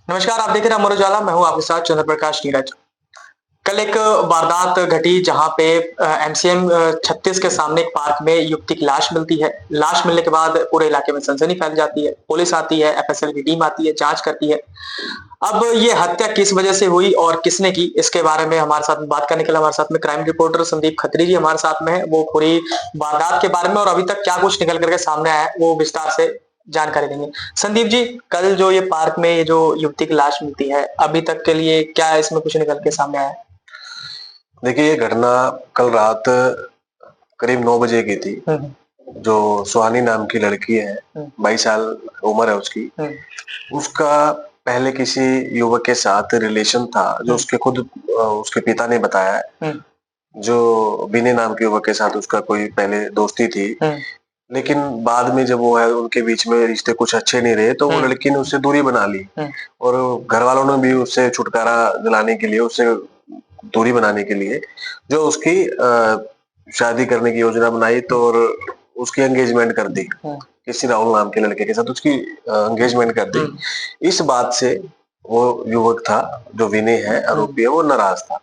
नमस्कार, आप देख रहे हैं अमर उजाला। मैं हूं आपके साथ चंद्र प्रकाश नीरज। कल एक वारदात घटी जहां पे एमसीएम 36 के सामने एक पार्क में युवती की लाश मिलती है। लाश मिलने के बाद पूरे इलाके में सनसनी फैल जाती है। पुलिस आती है, एफएसएल की टीम आती है, जांच करती है। अब ये हत्या किस वजह से हुई और किसने की, इसके बारे में हमारे साथ बात करने के लिए हमारे साथ में क्राइम रिपोर्टर संदीप खत्री जी हमारे साथ में है। वो पूरी वारदात के बारे में और अभी तक क्या कुछ निकल करके सामने आया है, वो विस्तार से जानकारी देंगे। संदीप जी, कल जो ये पार्क में ये जो युवती की लाश मिलती है, अभी तक के लिए क्या इसमें कुछ निकल के सामने आया है? देखिए, ये घटना कल रात करीब 9 बजे की थी। जो सुहानी नाम की लड़की है, 22 साल उम्र है उसकी। उसका पहले किसी युवक के साथ रिलेशन था, जो उसके खुद उसके पिता ने बताया है। जो विनय नाम के युवक के साथ उसका कोई पहले दोस्ती थी, लेकिन बाद में जब वो है उनके बीच में रिश्ते कुछ अच्छे नहीं रहे, तो वो लड़की ने उससे दूरी बना ली। और घर वालों ने भी उससे छुटकारा दिलाने के लिए, उससे दूरी बनाने के लिए जो उसकी शादी करने की योजना बनाई, तो और उसकी एंगेजमेंट कर दी। किसी राहुल नाम के लड़के के साथ उसकी एंगेजमेंट कर दी। इस बात से वो युवक था, जो विनय है आरोपी है, वो नाराज था।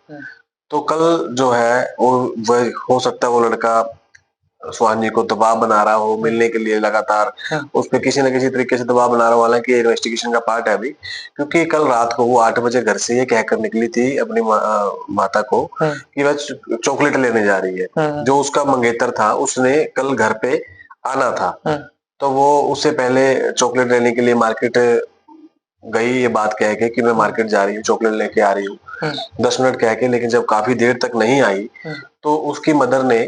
तो कल जो है वह हो सकता है वो लड़का सुहानी को दबाव बना रहा हो मिलने के लिए, लगातार उस पे किसी न किसी तरीके से दबाव बना रहा हो। हालांकि इन्वेस्टिगेशन का पार्ट है अभी, क्योंकि कल रात को वो 8 बजे घर से ये कहकर निकली थी अपनी माता को कि वह चॉकलेट लेने जा रही है। जो उसका मंगेतर था, उसने कल घर पे आना था, तो वो उससे पहले चॉकलेट लेने के लिए मार्केट गई, ये बात कह के कि मैं मार्केट जा रही हूँ, चॉकलेट लेके आ रही हूँ 10 मिनट कह के। लेकिन जब काफी देर तक नहीं आई, तो उसकी मदर ने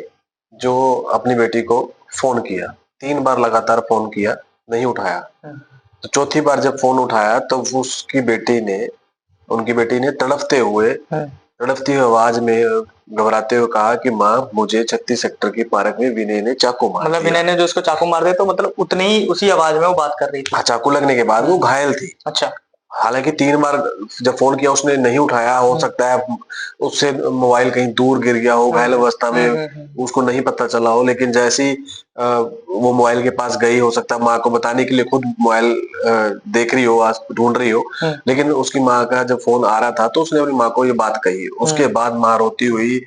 जो अपनी बेटी को फोन किया, 3 बार लगातार फोन किया, नहीं उठाया। तो चौथी बार जब फोन उठाया, तो उनकी बेटी ने तड़पती हुई आवाज में घबराते हुए कहा कि माँ, मुझे 36 सेक्टर की पार्क में विनय ने चाकू मार मतलब दिया। विनय ने जो उसको चाकू मार दिया, तो मतलब उतनी ही उसी आवाज में वो बात कर रही थी? हाँ, चाकू लगने के बाद वो घायल थी। अच्छा। हालांकि 3 बार जब फोन किया उसने नहीं उठाया। हो सकता है उससे मोबाइल कहीं दूर गिर गया हो, घायल अवस्था में उसको नहीं पता चला हो। लेकिन जैसे ही वो मोबाइल के पास गई, हो सकता है माँ को बताने के लिए खुद मोबाइल देख रही हो, आज ढूंढ रही हो, लेकिन उसकी माँ का जब फोन आ रहा था, तो उसने अपनी माँ को ये बात कही। उसके बाद माँ रोती हुई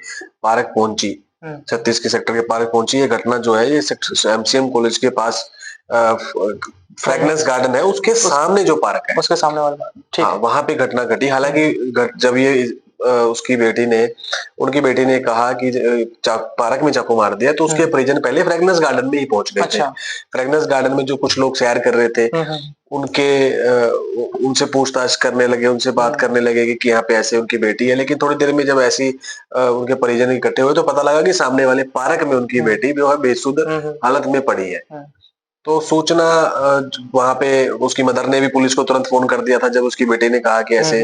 पार्क पहुंची, 36 के सेक्टर के पार्क पहुंची। ये घटना जो है, ये एमसीएम कॉलेज के पास फ्रेगनेंस गार्डन है, उसके सामने जो पार्क है, उसके सामने वाला, ठीक हाँ, है। वहां पे घटना घटी। हालांकि जब ये उनकी बेटी ने कहा कि पार्क में चाकू मार दिया, तो उसके परिजन पहले फ्रेगनेंस गार्डन में ही पहुंच गए थे। अच्छा। फ्रेगनेंस गार्डन में जो कुछ लोग सैर कर रहे थे, उनके उनसे पूछताछ करने लगे, उनसे बात करने लगे कि यहाँ पे ऐसे उनकी बेटी है। लेकिन थोड़ी देर में जब ऐसी उनके परिजन इकट्ठे हुए, तो पता लगा कि सामने वाले पार्क में उनकी बेटी जो है बेसुध हालत में पड़ी है। तो सूचना वहां पे उसकी मदर ने भी पुलिस को तुरंत फोन कर दिया था, जब उसकी बेटी ने कहा कि ऐसे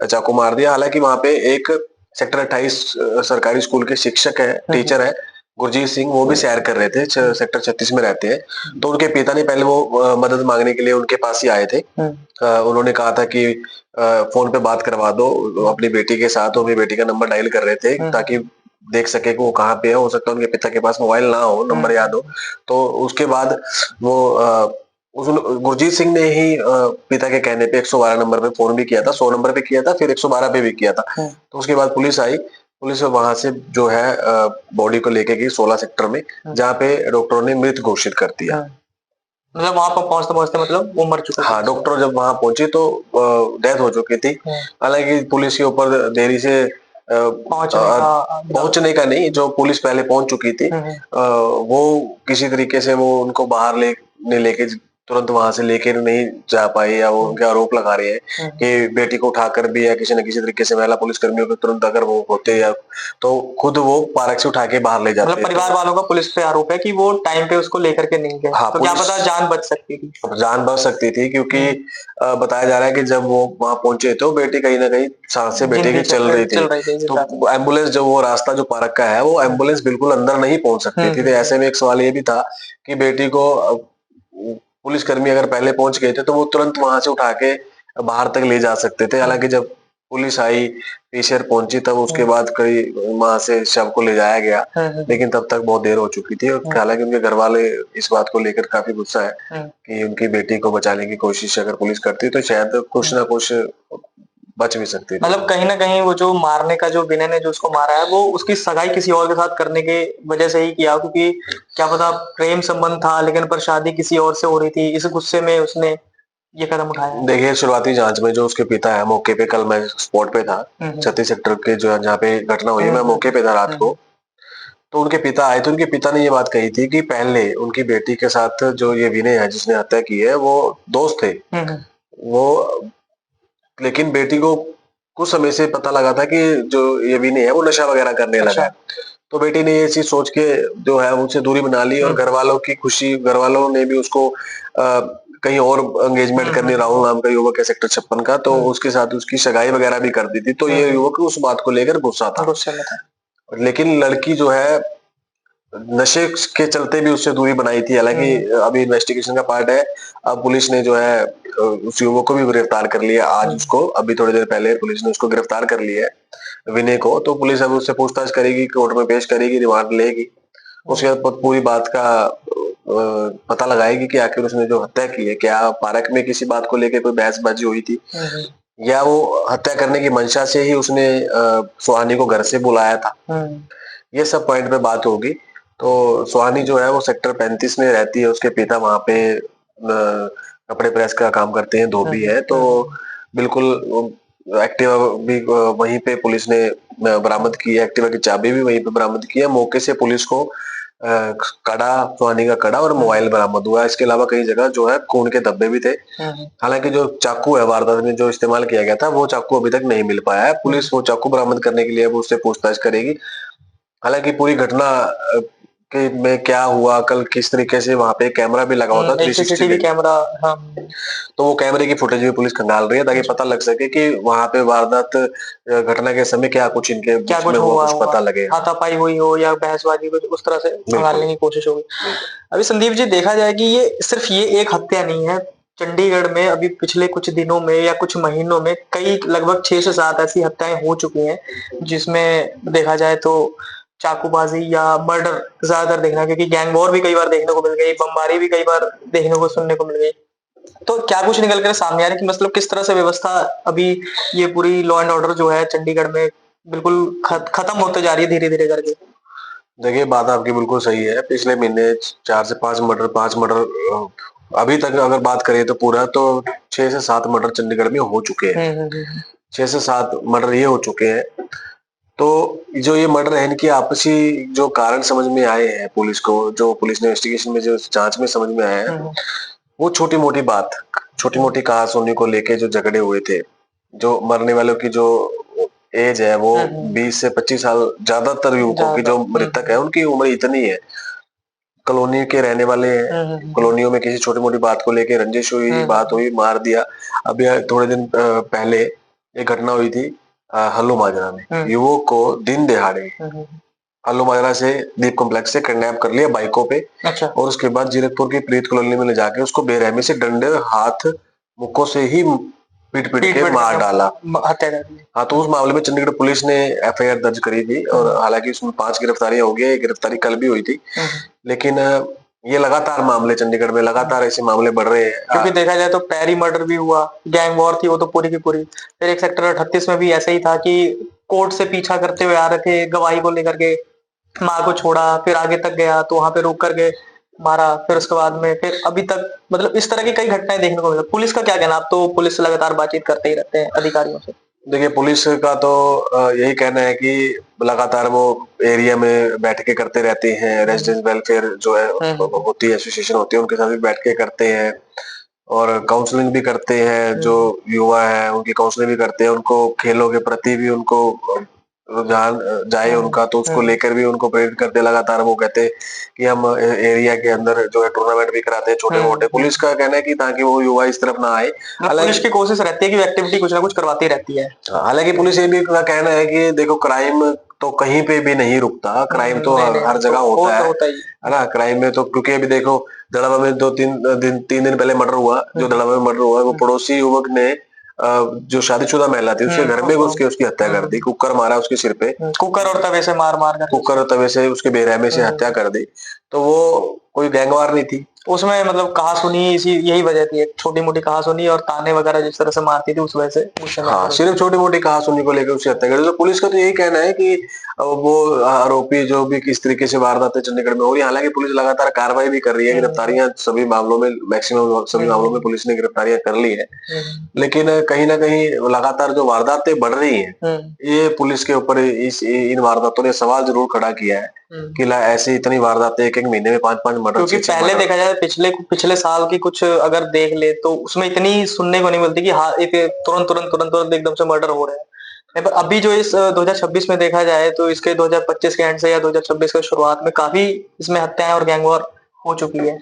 चाकू मार दिया। हालांकि वहां पे एक सेक्टर 28 सरकारी स्कूल के शिक्षक है, टीचर है, गुरजीत सिंह, वो भी सैर कर रहे थे, सेक्टर 36 में रहते हैं। तो उनके पिता ने पहले वो मदद मांगने के लिए उनके पास ही आए थे। उन्होंने कहा था कि फोन पे बात करवा दो अपनी बेटी के साथ। अपनी बेटी का नंबर डायल कर रहे थे ताकि देख सके कि वो कहाँ पे है। हो सकता है उनके पिता के पास मोबाइल ना हो, नंबर याद हो। तो उसके बाद वो उस गुरजीत सिंह ने ही पिता के कहने पे 112 नंबर पे फोन भी किया था, 100 नंबर पे किया था, फिर 112 पे भी किया था। तो उसके बाद पुलिस आई। पुलिस वहां से जो है बॉडी को लेके गई 16 सेक्टर में, जहाँ पे डॉक्टरों ने मृत घोषित कर दिया। मतलब वहां पर पहुंचते पहुंचते मतलब वो मर चुका? हाँ, डॉक्टर जब वहां पहुंचे तो डेथ हो चुकी थी। हालांकि पुलिस के ऊपर देरी से पहुंचने का नहीं, जो पुलिस पहले पहुंच चुकी थी, वो किसी तरीके से वो उनको बाहर लेके तुरंत वहां से लेके नहीं जा पाए, या वो उनके आरोप लगा रहे हैं कि बेटी को उठाकर भी, या किसी न किसी तरीके से महिला पुलिस कर्मियों के तुरंत अगर वो होते, या तो खुद वो पार्क से उठा के बाहर ले जाते। मतलब परिवार वालों का पुलिस पे आरोप है कि वो टाइम पे उसको लेकर के नहीं गए। हाँ, तो क्या पता जान बच सकती थी? जान बच सकती थी, क्योंकि बताया जा रहा है कि जब वो वहां पहुंचे तो बेटी कहीं ना कहीं सांस से बेटी की चल रही थी। तो एम्बुलेंस, जो वो रास्ता जो पार्क का है, वो एम्बुलेंस बिल्कुल अंदर नहीं पहुंच सकती थी। तो ऐसे में एक सवाल ये भी था कि बेटी को पुलिसकर्मी अगर पहले पहुंच गए थे, तो वो तुरंत वहां से उठा के बाहर तक ले जा सकते थे। हालांकि जब पुलिस आई, पीसीआर पहुंची, तब उसके बाद कई वहां से शव को ले जाया गया, लेकिन तब तक बहुत देर हो चुकी थी। और हालांकि उनके घर वाले इस बात को लेकर काफी गुस्सा है कि उनकी बेटी को बचाने की कोशिश अगर पुलिस करती तो शायद कुछ ना कुछ बच भी सकती थी। मतलब कहीं न कहीं वो जो मारने का जो विनय ने जो उसको मारा है, वो उसकी सगाई किसी और के साथ करने के वजह से ही किया, क्योंकि क्या पता प्रेम संबंध था, लेकिन पर शादी किसी और से हो रही थी। इस गुस्से में उसने ये कदम उठाया है। देखिए, शुरुआती जांच में जो उसके पिता है मौके पे, कल मैं स्पॉट पे था, 36 सेक्टर के जो जहाँ पे घटना हुई, मैं मौके पे था रात को। तो उनके पिता आए, तो उनके पिता ने ये बात कही थी कि पहले उनकी बेटी के साथ जो ये विनय है जिसने हत्या की है, वो दोस्त थे। वो, लेकिन बेटी को कुछ समय से पता लगा था कि जो ये विनय है वो नशा वगैरह करने लगा है। तो बेटी ने ये चीज सोच के जो है उनसे दूरी बना ली, और घर वालों की खुशी, घर वालों ने भी उसको कहीं और एंगेजमेंट करनी, राहुल नाम का युवक है सेक्टर 56 का, तो उसके साथ उसकी सगाई वगैरह भी कर दी थी। तो ये युवक उस बात को लेकर गुस्सा था, लेकिन लड़की जो है नशे के चलते भी उससे दूरी बनाई थी। हालांकि अभी इन्वेस्टिगेशन का पार्ट है। अब पुलिस ने जो है उस युवक को भी गिरफ्तार कर लिया आज। उसको अभी थोड़ी देर पहले पुलिस ने उसको गिरफ्तार कर लिया है, विनय को। तो पुलिस अब उससे पूछताछ करेगी, कोर्ट में पेश करेगी, रिमांड लेगी। उसके बाद पूरी बात का पता लगाएगी कि आखिर उसने जो हत्या की है, क्या पार्क में किसी बात को लेकर कोई बहसबाजी हुई थी, या वो हत्या करने की मंशा से ही उसने सुहानी को घर से बुलाया था। ये सब पॉइंट पे बात होगी। तो सुहानी जो है वो सेक्टर 35 में रहती है, उसके पिता वहां पे कपड़े प्रेस का काम करते हैं, धोबी है। तो बिल्कुल एक्टिवा भी वहीं पे पुलिस ने बरामद की है, एक्टिवा की चाबी भी वहीं पे बरामद की है। मौके से पुलिस को कड़ा, सुहानी का कड़ा और मोबाइल बरामद हुआ है। इसके अलावा कई जगह जो है खून के धब्बे भी थे। हालांकि जो चाकू है वारदात में जो इस्तेमाल किया गया था, वो चाकू अभी तक नहीं मिल पाया है। पुलिस वो चाकू बरामद करने के लिए अब उससे पूछताछ करेगी। हालांकि पूरी घटना के में क्या हुआ, कल किस तरीके से वहां पे कैमरा भी लगा हुआ था, 360 कैमरा। हाँ। तो वो कैमरे की फुटेज भी पुलिस खंगाल रही है, ताकि पता लग सके कि वहां पे वारदात घटना के समय क्या कुछ इनके क्या बीच कुछ में हुआ, हुआ कुछ पता लगे, हाथापाई हुई हो या बहसबाजी, कुछ उस तरह से खंगालने की कोशिश होगी। बिल्कुल। अभी संदीप जी देखा जाए कि ये सिर्फ ये एक हत्या नहीं है। चंडीगढ़ में अभी पिछले कुछ दिनों में या कुछ महीनों में कई लगभग 6 से 7 ऐसी हत्याएं हो चुकी हैं, जिसमें देखा जाए तो चाकूबाजी या मर्डर ज्यादातर देखना, क्योंकि गैंग वॉर भी कई बार देखने को मिल गई, बमबारी भी कई बार देखने को सुनने को मिल गई। तो क्या कुछ निकल कर सामने आ रहा है कि मतलब किस तरह से व्यवस्था अभी ये पूरी लॉ एंड ऑर्डर जो है चंडीगढ़ में बिल्कुल खत्म होते जा रही है धीरे धीरे करके। देखिए, बात आपकी बिल्कुल सही है। पिछले महीने 4 से 5 मर्डर अभी तक अगर बात करें तो पूरा तो 6 से 7 मर्डर चंडीगढ़ में हो चुके हैं। 6 से 7 मर्डर ये हो चुके हैं। तो जो ये मर्डर है, इनकी आपसी जो कारण समझ में आए हैं पुलिस को, जो पुलिस ने इन्वेस्टिगेशन में जो जांच में समझ में आया है, वो छोटी मोटी बात, छोटी मोटी कहासुनी को लेके जो झगड़े हुए थे। जो मरने वालों की जो एज है वो 20 से 25 साल, ज्यादातर युवकों की जो मृतक है उनकी उम्र इतनी है। कॉलोनी के रहने वाले हैं, कॉलोनियों में किसी छोटी मोटी बात को लेके रंजिश हुई, बात हुई, मार दिया। अभी थोड़े दिन पहले एक घटना हुई थी हल्लू माजरा में। युवक को दिन दिहाड़े हल्लू माजरा से दीप कॉम्प्लेक्स से किडनैप कर लिया बाइकों पे। अच्छा। और उसके बाद जीरकपुर की प्रीत कॉलोनी में ले जाके उसको बेरहमी से डंडे, हाथ, मुक्कों से ही पीट पीट के मार डाला, हत्या कर दी। हाँ, तो उस मामले में चंडीगढ़ पुलिस ने एफआईआर दर्ज करी थी, और हालांकि उसमें 5 गिरफ्तारियां हो गई। एक गिरफ्तारी कल भी हुई थी, लेकिन ये लगातार मामले चंडीगढ़ में लगातार ऐसे मामले बढ़ रहे हैं। क्योंकि देखा जाए तो पैरी मर्डर भी हुआ, गैंग वॉर थी वो तो पूरी की पूरी। फिर एक सेक्टर 38 में भी ऐसा ही था कि कोर्ट से पीछा करते हुए आ रहे थे, गवाही को लेकर के माँ को छोड़ा, फिर आगे तक गया तो वहां पे रोक करके मारा, फिर उसके बाद में फिर अभी तक मतलब इस तरह की कई घटनाएं देखने को मिली। पुलिस का क्या कहना? आप तो पुलिस से लगातार बातचीत करते ही रहते हैं, अधिकारियों से। देखिए, पुलिस का तो यही कहना है कि लगातार वो एरिया में बैठ के करते रहते हैं। रेजिडेंस वेलफेयर जो है होती है, एसोसिएशन होती है, उनके साथ भी बैठ के करते हैं, और काउंसलिंग भी करते हैं। जो युवा है उनकी काउंसलिंग भी करते हैं, उनको खेलों के प्रति भी उनको रुझान जाए उनका, तो उसको लेकर भी उनको प्रेरित करते लगातार। वो कहते हैं कि हम एरिया के अंदर जो है टूर्नामेंट भी कराते हैं छोटे मोटे। पुलिस का कहना है कि ताकि वो युवा इस तरफ ना आए। पुलिस की कोशिश रहती है कि एक्टिविटी कुछ ना कुछ करवाती रहती है। हालांकि पुलिस ये भी का कहना है कि देखो, क्राइम तो कहीं पे भी नहीं रुकता, क्राइम तो हर जगह होता है ना। क्राइम में तो, क्योंकि अभी देखो दड़बा में 2-3 दिन पहले मर्डर हुआ, जो दड़बा में मर्डर हुआ वो पड़ोसी युवक ने जो शादीशुदा महिला थी उसके घर में घुस के उसकी हत्या कर दी, कुकर मारा उसके सिर पे, कुकर और तवे से मार मार कर, कुकर और तवे से उसके बेरहमी से हत्या कर दी। तो वो कोई गैंगवार नहीं थी उसमें, मतलब कहासुनी इसी यही वजह थी, एक छोटी मोटी कहासुनी और ताने वगैरह जिस तरह से मारती थी उस वजह से हाँ, सिर्फ छोटी मोटी कहासुनी को लेकर उसकी हत्या कर दी। तो पुलिस का तो यही कहना है कि वो आरोपी जो भी किस तरीके से वारदातें चंडीगढ़ में हो रही है, हालांकि पुलिस लगातार कार्रवाई भी कर रही है, गिरफ्तारियां सभी मामलों में, मैक्सिमम सभी मामलों में पुलिस ने गिरफ्तारियां कर ली है। लेकिन कहीं ना कहीं लगातार जो वारदातें बढ़ रही हैं, ये पुलिस के ऊपर इन वारदातों ने सवाल जरूर खड़ा किया है कि ऐसी इतनी वारदातें एक महीने में 5-5 मर्डर। क्योंकि पहले देखा जाए पिछले साल की कुछ अगर देख ले तो उसमें इतनी सुनने को नहीं मिलती कि हाँ एक तुरंत एकदम से मर्डर हो रहे हैं। पर अभी जो इस 2026 में देखा जाए तो इसके 2025 के एंड से या 2026 के शुरुआत में काफी इसमें हत्याएं और गैंगवॉर हो चुकी है।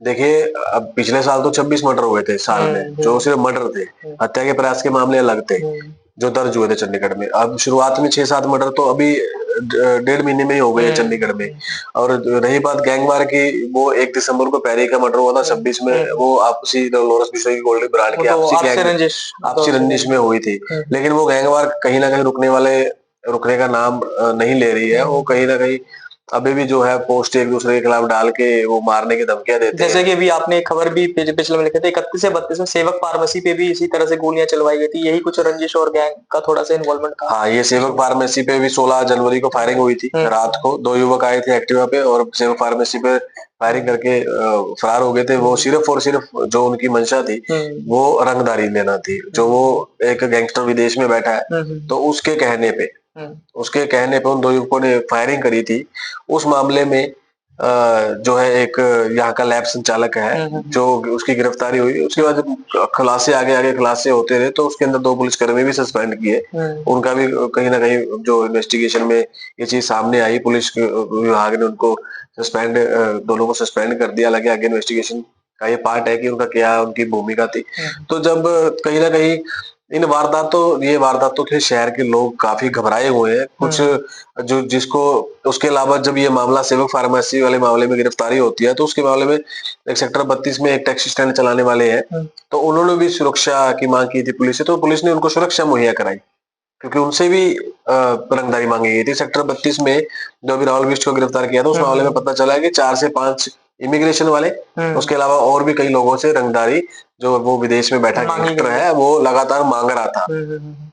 देखिए, अब पिछले साल तो 26 मर्डर हुए थे साल में, जो सिर्फ मर्डर थे, हत्या के प्रयास के मामले अलग थे जो दर्ज हुए थे चंडीगढ़ में। अब शुरुआत में 6-7 मर्डर तो अभी 1.5 महीने में ही हो गए हैं चंडीगढ़ में। और रही बात गैंगवार की, वो 1 दिसंबर को पैरी का मर्डर हुआ था 26 में, वो आपसी लॉरेंस बिश्नोई की गोल्डी ब्रांड की आपसी रंजिश में हुई थी। लेकिन वो गैंगवार कहीं ना कहीं रुकने का नाम नहीं ले रही है। वो कहीं ना कहीं अभी भी जो है पोस्ट एक दूसरे के खिलाफ डाल के वो मारने की धमकियां देते हैं। जैसे कि अभी आपने एक खबर भी पिछले में लिखे थे 31 से 32 में सेवक फार्मेसी पे भी इसी तरह से गोलियां चलवाई गई थी, यही कुछ रंजिश और गैंग का थोड़ा सा इन्वॉल्वमेंट था। हाँ, ये सेवक फार्मेसी पे भी 16 जनवरी को फायरिंग हुई थी। रात को 2 युवक आए थे एक्टिवा पे और सेवक फार्मेसी पे फायरिंग करके फरार हो गए थे। वो सिर्फ और सिर्फ जो उनकी मंशा थी वो रंगदारी लेना थी। जो वो एक गैंगस्टर विदेश में बैठा है, तो उसके कहने पे उन 2 युवकों ने फायरिंग करी थी। उस मामले में जो है एक यहाँ का लैब संचालक है जो उसकी गिरफ्तारी हुई। उसके बाद जब आगे खुलासे होते रहे तो उसके अंदर 2 पुलिसकर्मी भी सस्पेंड किए। उनका भी कहीं ना कहीं जो इन्वेस्टिगेशन में ये चीज सामने आई, पुलिस विभाग ने उनको दोनों को सस्पेंड कर दिया। हालांकि आगे इन्वेस्टिगेशन का ये पार्ट है कि उनकी भूमिका थी। तो जब कहीं ना कहीं ये वारदातों के शहर के लोग काफी घबराए हुए हैं। कुछ जो जिसको उसके अलावा जब ये मामला सेवक फार्मेसी वाले मामले में गिरफ्तारी होती है तो उसके मामले में एक सेक्टर 32 में एक टैक्सी स्टैंड चलाने वाले हैं, तो उन्होंने भी सुरक्षा की मांग की थी पुलिस से, तो पुलिस ने उनको सुरक्षा मुहैया कराई क्योंकि उनसे भी रंगदारी मांगी गई थी। सेक्टर 32 में जो अभी राहुल बिष्ट को गिरफ्तार किया था उस मामले में पता चला है कि 4 से 5 इमिग्रेशन वाले, उसके अलावा और भी कई लोगों से रंगदारी जो वो विदेश में बैठा गैंगस्टर है वो लगातार मांग रहा था।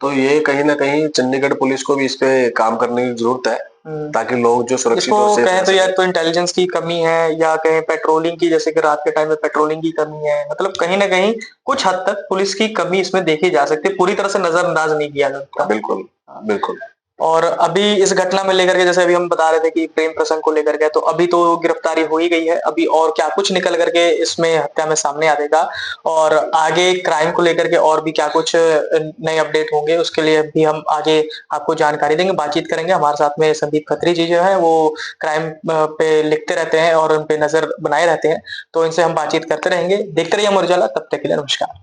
तो ये कहीं ना कहीं चंडीगढ़ पुलिस को भी इस पे काम करने की जरूरत है ताकि लोग जो सुरक्षित और सेफ कहें तो या तो इंटेलिजेंस की कमी है या कहीं पेट्रोलिंग की, जैसे कि रात के टाइम में पेट्रोलिंग की कमी है। मतलब कहीं ना कहीं कुछ हद तक पुलिस की कमी इसमें देखी जा सकती है, पूरी तरह से नजरअंदाज नहीं किया जा सकता। बिल्कुल बिल्कुल। और अभी इस घटना में लेकर के जैसे अभी हम बता रहे थे कि प्रेम प्रसंग को लेकर के, तो अभी तो गिरफ्तारी हो ही गई है। अभी और क्या कुछ निकल करके इसमें हत्या में सामने आ जाएगा और आगे क्राइम को लेकर के और भी क्या कुछ नए अपडेट होंगे उसके लिए भी हम आगे आपको जानकारी देंगे, बातचीत करेंगे। हमारे साथ में संदीप खत्री जी जो है वो क्राइम पे लिखते रहते हैं और उन पे नजर बनाए रहते हैं, तो इनसे हम बातचीत करते रहेंगे। देखते रहिए अमर उजाला, तब तक के लिए नमस्कार।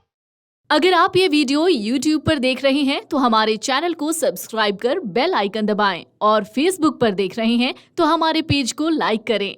अगर आप ये वीडियो YouTube पर देख रहे हैं तो हमारे चैनल को सब्सक्राइब कर बेल आइकन दबाएं और Facebook पर देख रहे हैं तो हमारे पेज को लाइक करें।